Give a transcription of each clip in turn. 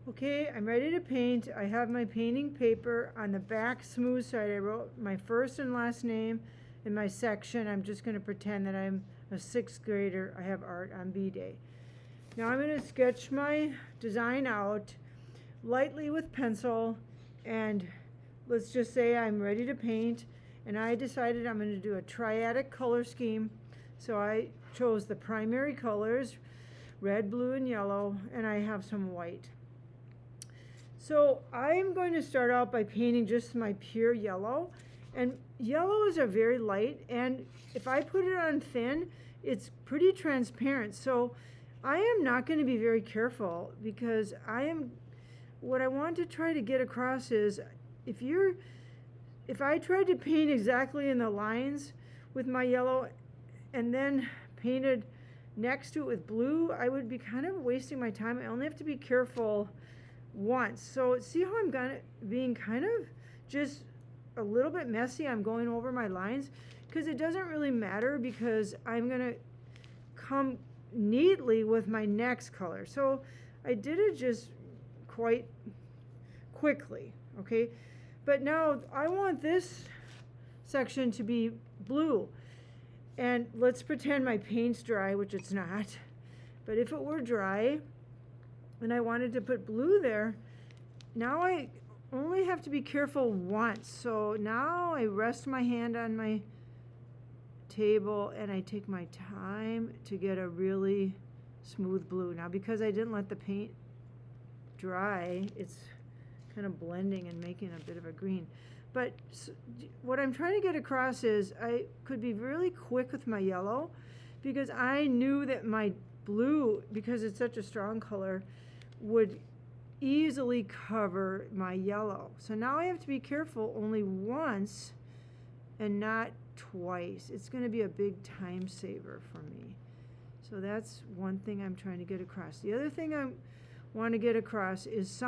Okay, I'm ready to paint. I have my painting paper. On the back smooth side, I wrote my first and last name in my section. I'm just going to pretend that I'm a sixth grader. I have art on B-Day. Now I'm going to sketch my design out lightly with pencil, and let's just say I'm ready to paint, and I decided I'm going to do a triadic color scheme. So I chose the primary colors, red, blue, and yellow, and I have some white. So I'm going to start out by painting just my pure yellow, and yellows are very light, and if I put it on thin, it's pretty transparent. So I am not going to be very careful, because what I want to try to get across is if I tried to paint exactly in the lines with my yellow and then painted next to it with blue, I would be kind of wasting my time. I only have to be careful once. So see how I'm being kind of just a little bit messy. I'm going over my lines because it doesn't really matter, because I'm going to come neatly with my next color. So I did it just quite quickly, okay? But now I want this section to be blue. And let's pretend my paint's dry, which it's not. But if it were dry and I wanted to put blue there, now I only have to be careful once. So now I rest my hand on my table and I take my time to get a really smooth blue. Now because I didn't let the paint dry, it's kind of blending and making a bit of a green. But what I'm trying to get across is I could be really quick with my yellow, because I knew that my blue, because it's such a strong color, would easily cover my yellow. So now I have to be careful only once and not twice. It's going to be a big time saver for me. So that's one thing I'm trying to get across. The other thing I want to get across is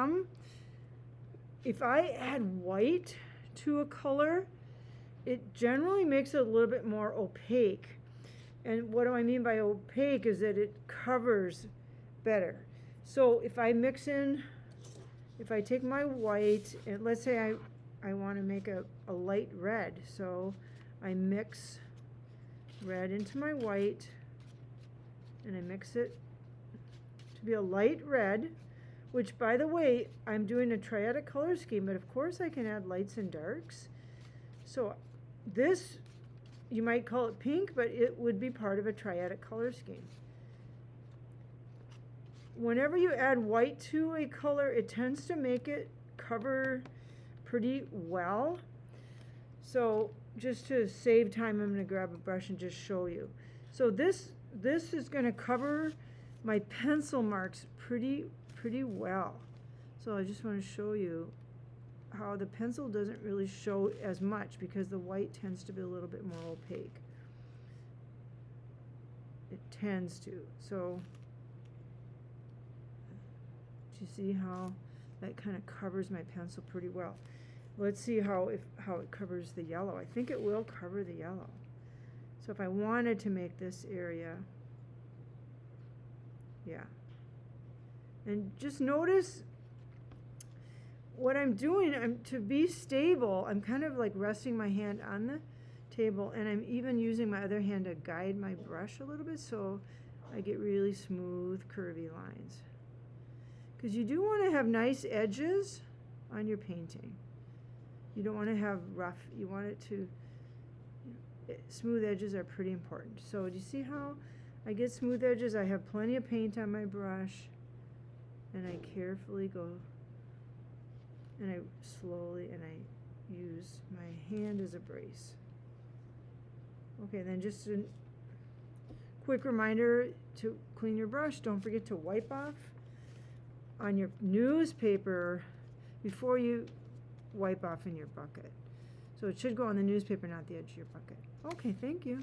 if I add white to a color, it generally makes it a little bit more opaque. And what do I mean by opaque is that it covers better. So if I take my white, and let's say I want to make a light red, so I mix red into my white, and I mix it to be a light red, which, by the way, I'm doing a triadic color scheme, but of course I can add lights and darks. So this, you might call it pink, but it would be part of a triadic color scheme. Whenever you add white to a color, it tends to make it cover pretty well. So just to save time, I'm going to grab a brush and just show you. So this is going to cover my pencil marks pretty well. So I just want to show you how the pencil doesn't really show as much, because the white tends to be a little bit more opaque. It tends to. So do you see how that kind of covers my pencil pretty well? Let's see how it covers the yellow. I think it will cover the yellow. So if I wanted to make this area, yeah. And just notice what I'm doing. To be stable, I'm kind of like resting my hand on the table, and I'm even using my other hand to guide my brush a little bit, so I get really smooth, curvy lines. Because you do want to have nice edges on your painting. You don't want to have rough. You want it to, smooth edges are pretty important. So do you see how I get smooth edges? I have plenty of paint on my brush, and I carefully go, and I slowly, and I use my hand as a brace. Okay, then just a quick reminder to clean your brush. Don't forget to wipe off on your newspaper before you wipe off in your bucket. So it should go on the newspaper, not the edge of your bucket. Okay, thank you.